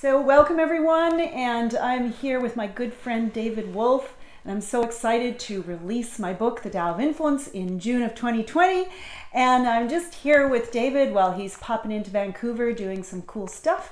So welcome everyone, and I'm here with my good friend David Wolfe, and I'm so excited to release my book, The Tao of Influence, in June of 2020. And I'm just here with David while he's popping into Vancouver doing some cool stuff.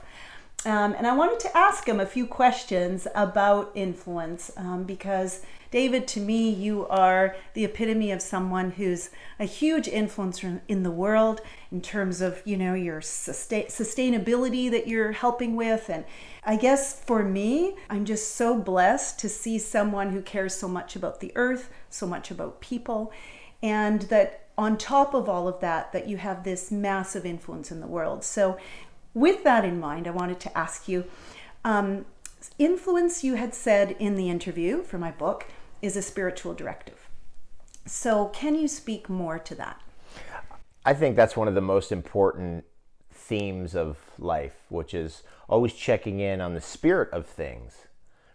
And I wanted to ask him a few questions about influence because David, to me, you are the epitome of someone who's a huge influencer in the world in terms of, your sustainability that you're helping with. And I guess for me, I'm just so blessed to see someone who cares so much about the earth, so much about people, and that on top of all of that, that you have this massive influence in the world. So with that in mind, I wanted to ask you, influence, you had said in the interview for my book, is a spiritual directive. So can you speak more to that? I think that's one of the most important themes of life, which is always checking in on the spirit of things,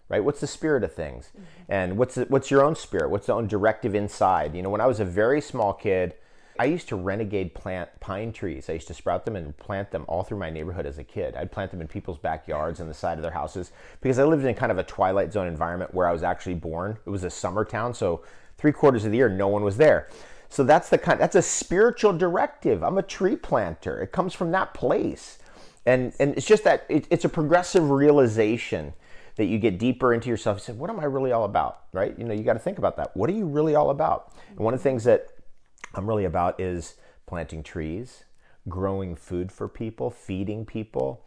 right? What's the spirit of things? Mm-hmm. And what's your own spirit? What's the own directive inside? When I was a very small kid, I used to renegade plant pine trees. I used to sprout them and plant them all through my neighborhood as a kid. I'd plant them in people's backyards and the side of their houses because I lived in kind of a Twilight Zone environment where I was actually born. It was a summer town, so 3/4 of the year no one was there. So that's a spiritual directive. I'm a tree planter. It comes from that place. And it's just that it's a progressive realization that you get deeper into yourself. You say, what am I really all about, right? You got to think about that. What are you really all about? And one of the things that I'm really about is planting trees, growing food for people, feeding people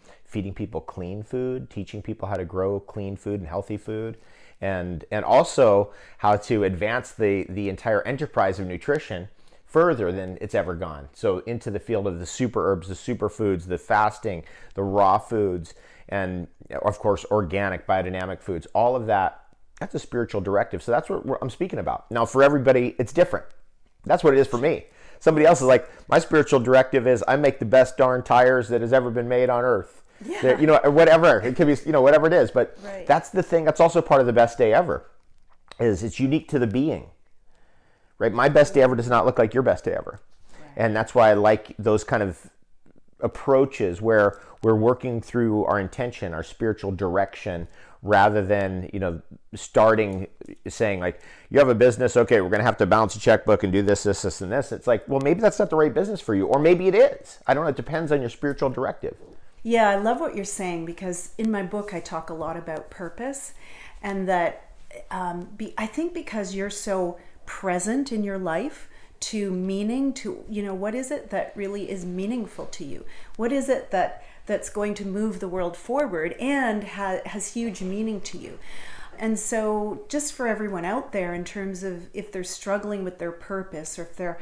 clean food, teaching people how to grow clean food and healthy food, and also how to advance the entire enterprise of nutrition further than it's ever gone. So into the field of the super herbs, the superfoods, the fasting, the raw foods, and of course organic, biodynamic foods. All of that's a spiritual directive. So that's what I'm speaking about. Now for everybody, it's different. That's what it is for me. Somebody else is like, my spiritual directive is I make the best darn tires that has ever been made on earth. Yeah. Or whatever. It could be, whatever it is. But right. That's the thing. That's also part of the best day ever. Is it's unique to the being. Right? My best day ever does not look like your best day ever. Right. And that's why I like those kind of approaches where we're working through our intention, our spiritual direction, rather than, starting saying like, you have a business, okay, we're going to have to balance a checkbook and do this, and this. It's like, well, maybe that's not the right business for you, or maybe it is. I don't know. It depends on your spiritual directive. Yeah, I love what you're saying because in my book, I talk a lot about purpose and that I think because you're so present in your life to meaning, to, what is it that really is meaningful to you? What is it that's going to move the world forward and has huge meaning to you? And so just for everyone out there, in terms of if they're struggling with their purpose or if they're,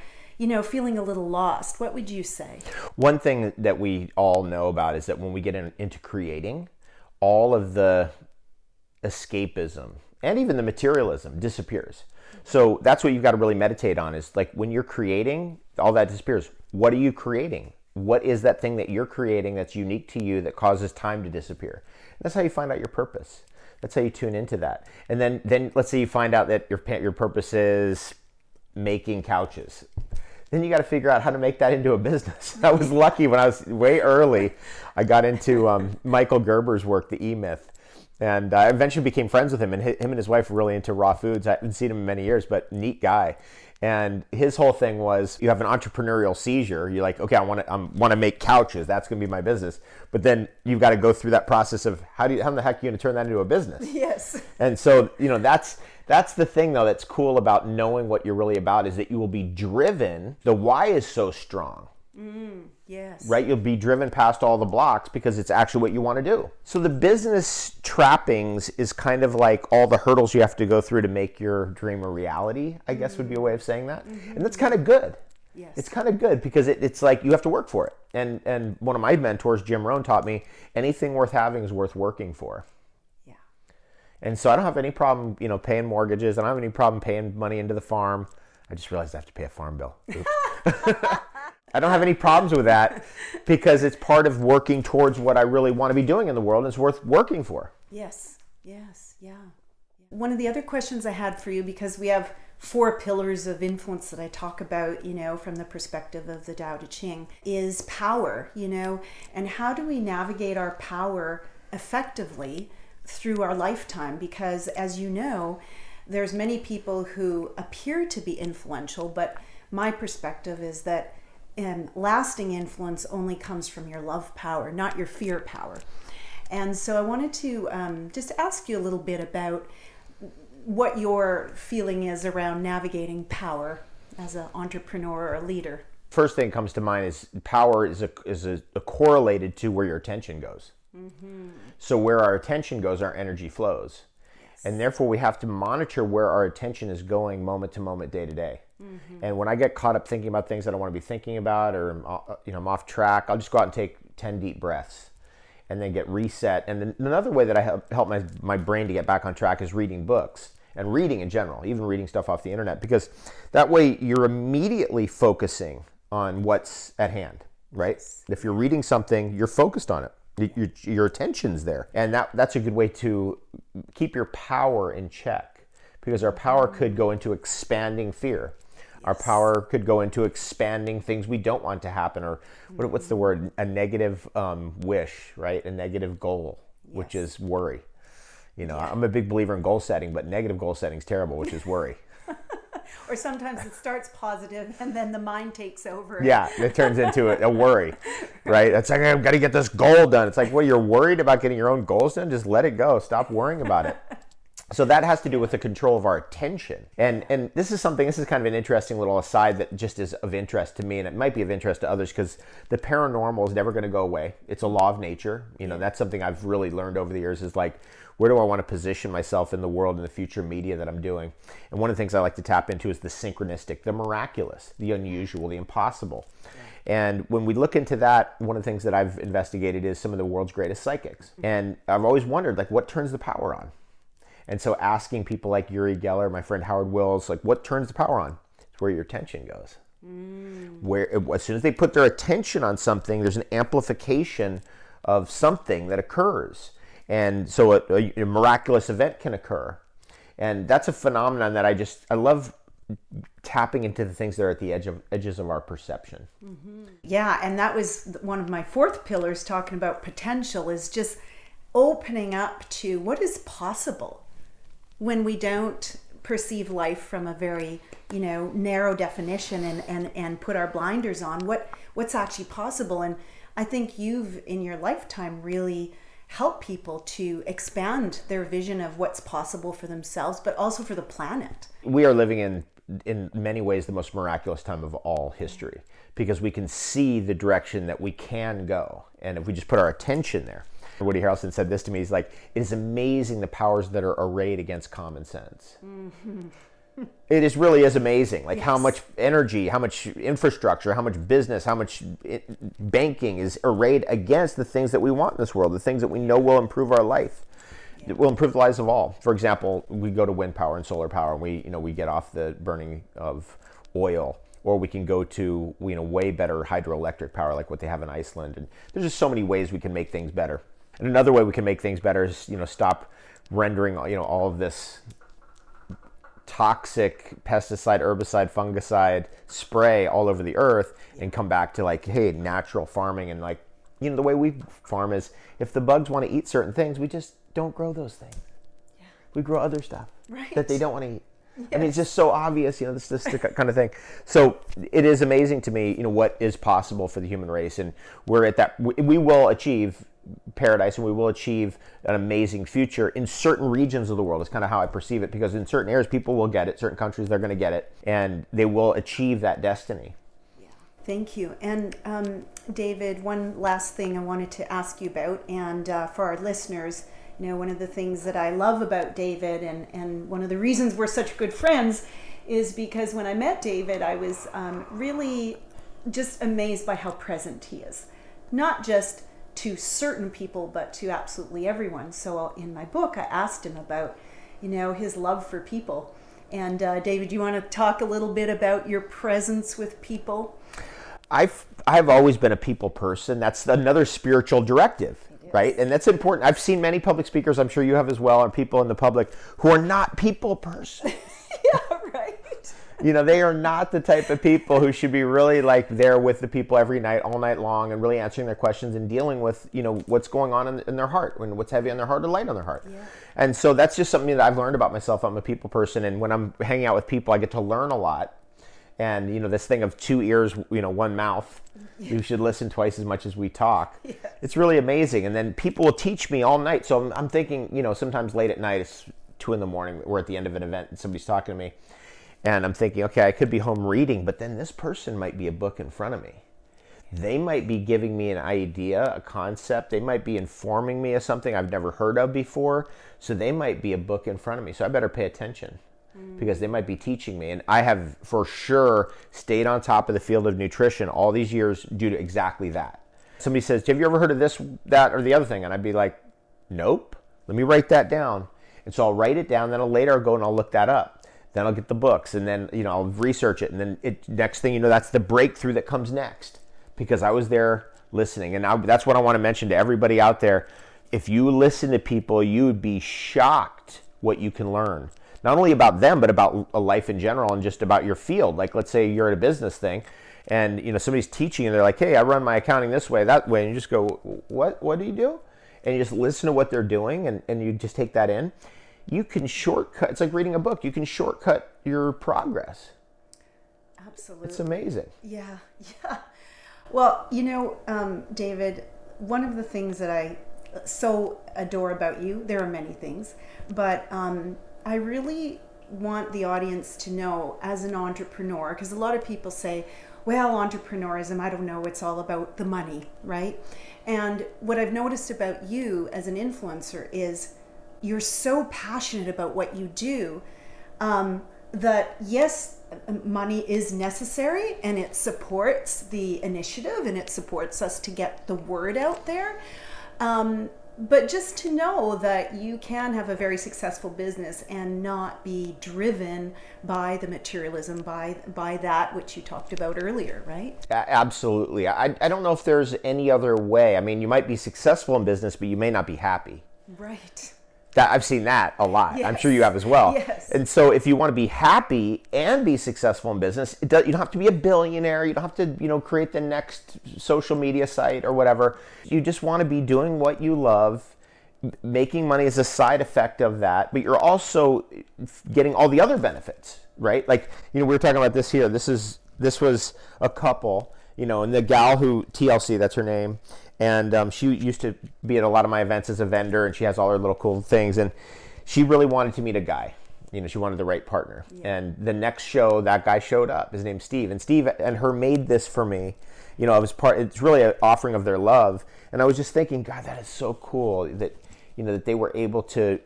feeling a little lost, what would you say? One thing that we all know about is that when we get into creating, all of the escapism and even the materialism disappears. So that's what you've got to really meditate on is like when you're creating, all that disappears. What are you creating? What is that thing that you're creating that's unique to you that causes time to disappear? And that's how you find out your purpose. That's how you tune into that. And then let's say you find out that your purpose is making couches. Then you got to figure out how to make that into a business. I was lucky when I was way early. I got into Michael Gerber's work, The E-Myth. And I eventually became friends with him, and him and his wife were really into raw foods. I haven't seen him in many years, but neat guy. And his whole thing was, you have an entrepreneurial seizure. You're like, okay, I want to make couches. That's going to be my business. But then you've got to go through that process of how in the heck are you going to turn that into a business? Yes. And so, that's the thing though that's cool about knowing what you're really about is that you will be driven. The why is so strong. Yes. Right? You'll be driven past all the blocks because it's actually what you want to do. So the business trappings is kind of like all the hurdles you have to go through to make your dream a reality, I guess would be a way of saying that. Mm-hmm. And that's kind of good. Yes. It's kind of good because it's like you have to work for it. And one of my mentors, Jim Rohn, taught me anything worth having is worth working for. Yeah. And so I don't have any problem, paying mortgages. I don't have any problem paying money into the farm. I just realized I have to pay a farm bill. I don't have any problems with that because it's part of working towards what I really want to be doing in the world and it's worth working for. Yes, yeah. One of the other questions I had for you, because we have 4 pillars of influence that I talk about, from the perspective of the Tao Te Ching, is power, and how do we navigate our power effectively through our lifetime, because as you know, there's many people who appear to be influential, but my perspective is that lasting influence only comes from your love power, not your fear power. And so I wanted to just ask you a little bit about what your feeling is around navigating power as an entrepreneur or a leader. First thing that comes to mind is power is correlated to where your attention goes. Mm-hmm. So where our attention goes, our energy flows. And therefore, we have to monitor where our attention is going moment to moment, day to day. Mm-hmm. And when I get caught up thinking about things I don't want to be thinking about, or I'm off track, I'll just go out and take 10 deep breaths and then get reset. And then another way that I help my brain to get back on track is reading books and reading in general, even reading stuff off the internet, because that way you're immediately focusing on what's at hand, right? If you're reading something, you're focused on it. Your attention's there, and that's a good way to keep your power in check, because our power could go into expanding fear. Our power could go into expanding things we don't want to happen, or what's the word? A negative wish, right? A negative goal, which is worry. I'm a big believer in goal setting, but negative goal setting is terrible, which is worry. Or sometimes it starts positive and then the mind takes over. Yeah, it turns into a worry, right? It's like, I've got to get this goal done. It's like, well, you're worried about getting your own goals done? Just let it go. Stop worrying about it. So that has to do with the control of our attention. And this is kind of an interesting little aside that just is of interest to me, and it might be of interest to others, because the paranormal is never going to go away. It's a law of nature. That's something I've really learned over the years, is like, where do I want to position myself in the world, in the future media that I'm doing? And one of the things I like to tap into is the synchronistic, the miraculous, the unusual, the impossible. Yeah. And when we look into that, one of the things that I've investigated is some of the world's greatest psychics. Mm-hmm. And I've always wondered, like, what turns the power on? And so asking people like Uri Geller, my friend Howard Wills, like, what turns the power on? It's where your attention goes. Where as soon as they put their attention on something, there's an amplification of something that occurs. And so a miraculous event can occur. And that's a phenomenon that I love tapping into the things that are at the edges of our perception. Mm-hmm. Yeah, and that was one of my fourth pillars, talking about potential, is just opening up to what is possible when we don't perceive life from a very narrow definition and put our blinders on what's actually possible. And I think you've in your lifetime really help people to expand their vision of what's possible for themselves, but also for the planet. We are living in many ways the most miraculous time of all history, because we can see the direction that we can go. And if we just put our attention there. Woody Harrelson said this to me, he's like, it is amazing the powers that are arrayed against common sense. Mm-hmm. It really is amazing, like how much energy, how much infrastructure, how much business, how much banking is arrayed against the things that we want in this world, the things that we know will improve our life, that will improve the lives of all. For example, we go to wind power and solar power, and we get off the burning of oil, or we can go to way better hydroelectric power, like what they have in Iceland. And there's just so many ways we can make things better. And another way we can make things better is stop rendering all of this toxic pesticide, herbicide, fungicide spray all over the earth, and come back to natural farming. And the way we farm is, if the bugs want to eat certain things, we just don't grow those things. Yeah. We grow other stuff that they don't want to eat. Yes. I mean, it's just so obvious, this the kind of thing. So it is amazing to me, what is possible for the human race. And we're at that, we will achieve paradise, and we will achieve an amazing future in certain regions of the world. It's kind of how I perceive it, because in certain areas people will get it, certain countries they're going to get it, and they will achieve that destiny. Yeah, thank you. And David, one last thing I wanted to ask you about, and for our listeners, one of the things that I love about David, and one of the reasons we're such good friends, is because when I met David, I was really just amazed by how present he is. Not just to certain people, but to absolutely everyone. So in my book, I asked him about, his love for people. And David, do you want to talk a little bit about your presence with people? I've always been a people person. That's another spiritual directive, right? And that's important. I've seen many public speakers, I'm sure you have as well, and people in the public who are not people persons. Yeah, right. They are not the type of people who should be really like there with the people every night, all night long, and really answering their questions and dealing with, what's going on in their heart, when what's heavy on their heart or light on their heart. Yeah. And so that's just something that I've learned about myself. I'm a people person, and when I'm hanging out with people, I get to learn a lot. And, this thing of 2 ears, one mouth, you should listen twice as much as we talk. Yes. It's really amazing. And then people will teach me all night. So I'm thinking, sometimes late at night, it's 2 a.m, we're at the end of an event and somebody's talking to me. And I'm thinking, okay, I could be home reading, but then this person might be a book in front of me. They might be giving me an idea, a concept. They might be informing me of something I've never heard of before. So they might be a book in front of me. So I better pay attention. Because they might be teaching me. And I have for sure stayed on top of the field of nutrition all these years due to exactly that. Somebody says, have you ever heard of this, that, or the other thing? And I'd be like, nope. Let me write that down. And so I'll write it down. Then later I'll go and I'll look that up. Then I'll get the books. And then, I'll research it. And then next thing you know, that's the breakthrough that comes next. Because I was there listening. And that's what I want to mention to everybody out there. If you listen to people, you would be shocked what you can learn. Not only about them, but about a life in general and just about your field. Like, let's say you're at a business thing and, somebody's teaching and they're like, hey, I run my accounting this way, that way. And you just go, what do you do? And you just listen to what they're doing and you just take that in. You can shortcut. It's like reading a book. You can shortcut your progress. Absolutely. It's amazing. Yeah. Well, David, one of the things that I so adore about you, there are many things, but I really want the audience to know, as an entrepreneur, because a lot of people say, well, entrepreneurism, I don't know, it's all about the money, right? And what I've noticed about you as an influencer is you're so passionate about what you do that, yes, money is necessary and it supports the initiative and it supports us to get the word out there. But just to know that you can have a very successful business and not be driven by the materialism, by that which you talked about earlier, right? Absolutely. I don't know if there's any other way. I mean, you might be successful in business, but you may not be happy. Right. I've seen that a lot. Yes. I'm sure you have as well. Yes. And so if you want to be happy and be successful in business, you don't have to be a billionaire. You don't have to, create the next social media site or whatever. You just want to be doing what you love. Making money is a side effect of that, but you're also getting all the other benefits, right? Like, we were talking about this here. This was a couple, and the gal who, TLC, that's her name. And she used to be at a lot of my events as a vendor, and she has all her little cool things. And she really wanted to meet a guy. She wanted the right partner. Yeah. And the next show, that guy showed up. His name's Steve. And Steve and her made this for me. It's really an offering of their love. And I was just thinking, God, that is so cool that, that they were able to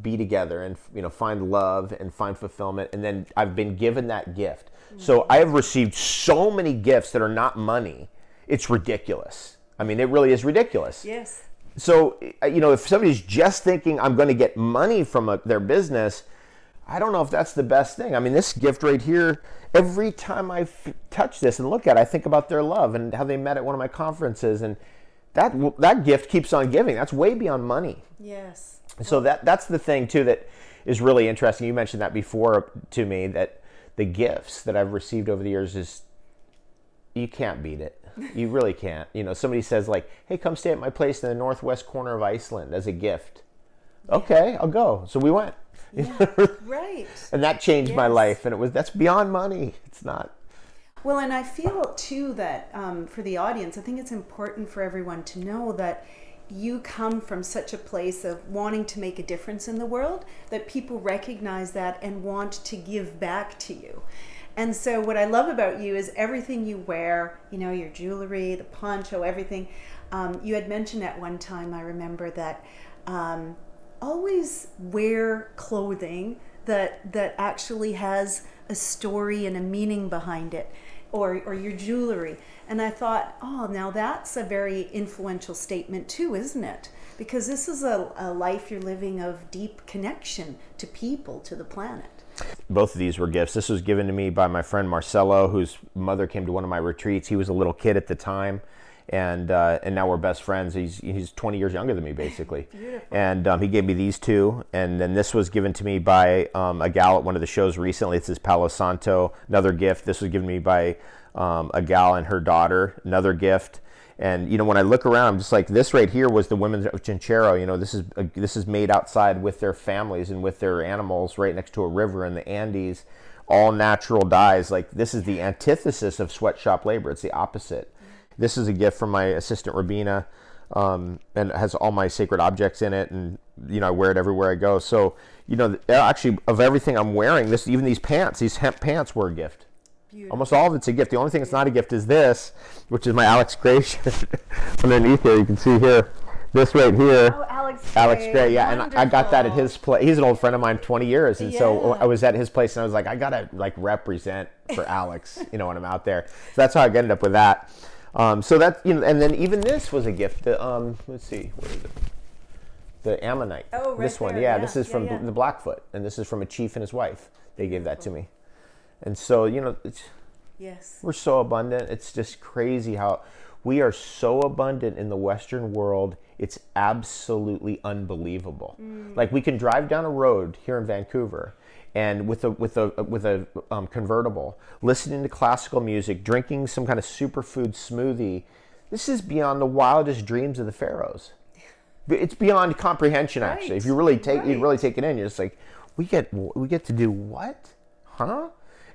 be together and, find love and find fulfillment. And then I've been given that gift. Mm-hmm. So I have received so many gifts that are not money. It's ridiculous. I mean, it really is ridiculous. Yes. So, if somebody's just thinking I'm going to get money from their business, I don't know if that's the best thing. I mean, this gift right here, every time I touch this and look at it, I think about their love and how they met at one of my conferences. And that gift keeps on giving. That's way beyond money. Yes. So that's the thing, too, that is really interesting. You mentioned that before to me, that the gifts that I've received over the years is, you can't beat it. You really can't. Somebody says like, hey, come stay at my place in the northwest corner of Iceland as a gift. Yeah. Okay, I'll go. So we went. Yeah, right. And that changed my life. And that's beyond money. It's not. Well, and I feel too that for the audience, I think it's important for everyone to know that you come from such a place of wanting to make a difference in the world that people recognize that and want to give back to you. And so what I love about you is everything you wear, your jewelry, the poncho, everything. You had mentioned at one time, I remember that always wear clothing that actually has a story and a meaning behind it, or your jewelry. And I thought, now that's a very influential statement too, isn't it? Because this is a life you're living of deep connection to people, to the planet. Both of these were gifts. This was given to me by my friend Marcelo, whose mother came to one of my retreats. He was a little kid at the time, and now we're best friends. He's 20 years younger than me, basically. Beautiful. And he gave me these two, and then this was given to me by a gal at one of the shows recently. It says Palo Santo, another gift. This was given to me by a gal and her daughter, another gift. And you know, when I look around, I'm just like, this right here was the women of Chinchero. You know, this is made outside with their families and with their animals, right next to a river in the Andes, all natural dyes. Like, this is the antithesis of sweatshop labor. It's the opposite. This is a gift from my assistant Rabina, and it has all my sacred objects in it, and you know, I wear it everywhere I go. So, you know, actually, of everything I'm wearing, this, even these pants, these hemp pants, were a gift. Beautiful. Almost all of it's a gift. The only thing that's not a gift is this, which is my Alex Gray shirt. Underneath here, you can see here, this right here. Oh, Alex Gray, yeah. wonderful. And I got that at his place. He's an old friend of mine, 20 years. And so I was at his place, and I was like, I got to like represent for Alex, you know, when I'm out there. So that's how I ended up with that. So that, you know, and then even this was a gift. Let's see, what is it? The Ammonite. Oh, right. This one, there. yeah. This is from the Blackfoot, and this is from a chief and his wife. They gave that to me. And so, you know, we're so abundant. It's just crazy how we are so abundant in the Western world. It's absolutely unbelievable. Like, we can drive down a road here in Vancouver, and with a convertible, listening to classical music, drinking some kind of superfood smoothie. This is beyond the wildest dreams of the pharaohs. It's beyond comprehension, actually. Right. If you really take it in, you're just like, we get to do what? Huh?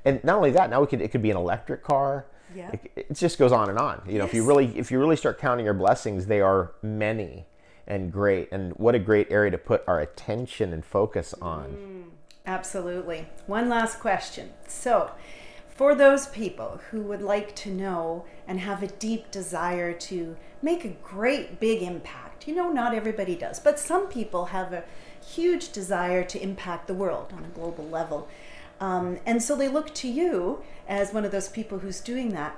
And not only that, now it could be an electric car. Yeah. It just goes on and on. You know, if you really start counting your blessings, they are many and great. And what a great area to put our attention and focus on. Absolutely. One last question. So, for those people who would like to know and have a deep desire to make a great big impact, you know, not everybody does, but some people have a huge desire to impact the world on a global level. And so they look to you as one of those people who's doing that.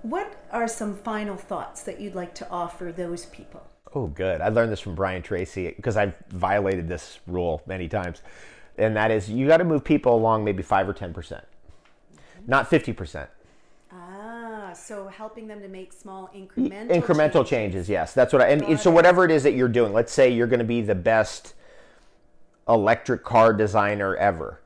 What are some final thoughts that you'd like to offer those people? Oh, good. I learned this from Brian Tracy, because I've violated this rule many times. And that is, you got to move people along maybe 5 or 10%, not 50%. So helping them to make small incremental changes. Yes, that's what so whatever it is that you're doing, let's say you're going to be the best electric car designer ever.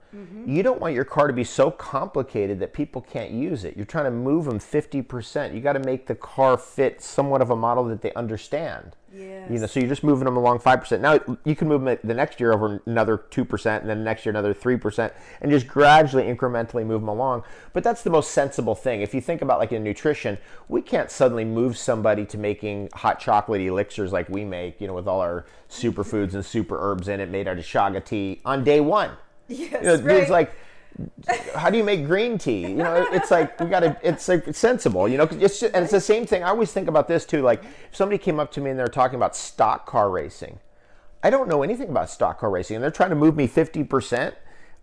You don't want your car to be so complicated that people can't use it. You're trying to move them 50%. You got to make the car fit somewhat of a model that they understand. Yes. You know, so you're just moving them along 5%. Now you can move them the next year over another 2%, and then the next year another 3%, and just gradually, incrementally move them along. But that's the most sensible thing. If you think about, like, in nutrition, we can't suddenly move somebody to making hot chocolate elixirs like we make, you know, with all our superfoods and super herbs in it, made out of chaga tea on day one. Yes, you know, right. It's like, how do you make green tea? You know, it's like, it's like, it's sensible, you know, and it's the same thing. I always think about this too. Like, if somebody came up to me and they're talking about stock car racing, I don't know anything about stock car racing, and they're trying to move me 50%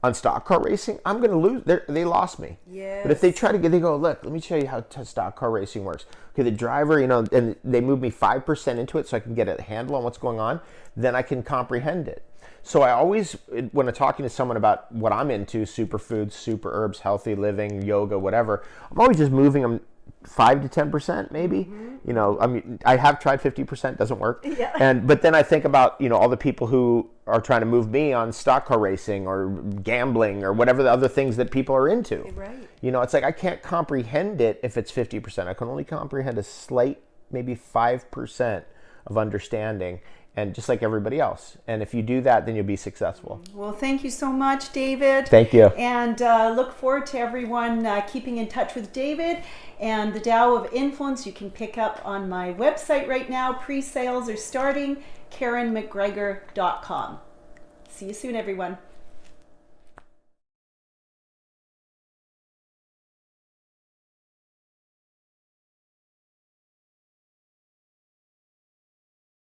on stock car racing, I'm going to lose. They lost me. Yes. But if they they go, look, let me show you how stock car racing works. Okay, the driver, you know, and they move me 5% into it so I can get a handle on what's going on, then I can comprehend it. So I always, when I'm talking to someone about what I'm into, superfoods, super herbs, healthy living, yoga, whatever, I'm always just moving them 5 to 10% maybe. You know, I mean, I have tried 50%, doesn't work. Yeah. But then I think about, you know, all the people who are trying to move me on stock car racing or gambling or whatever the other things that people are into. Right. You know, it's like, I can't comprehend it if it's 50%. I can only comprehend a slight, maybe 5% of understanding. And just like everybody else. And if you do that, then you'll be successful. Well, thank you so much, David. Thank you. And look forward to everyone keeping in touch with David. And the Tao of Influence you can pick up on my website right now. Pre-sales are starting, KarenMcGregor.com. See you soon, everyone.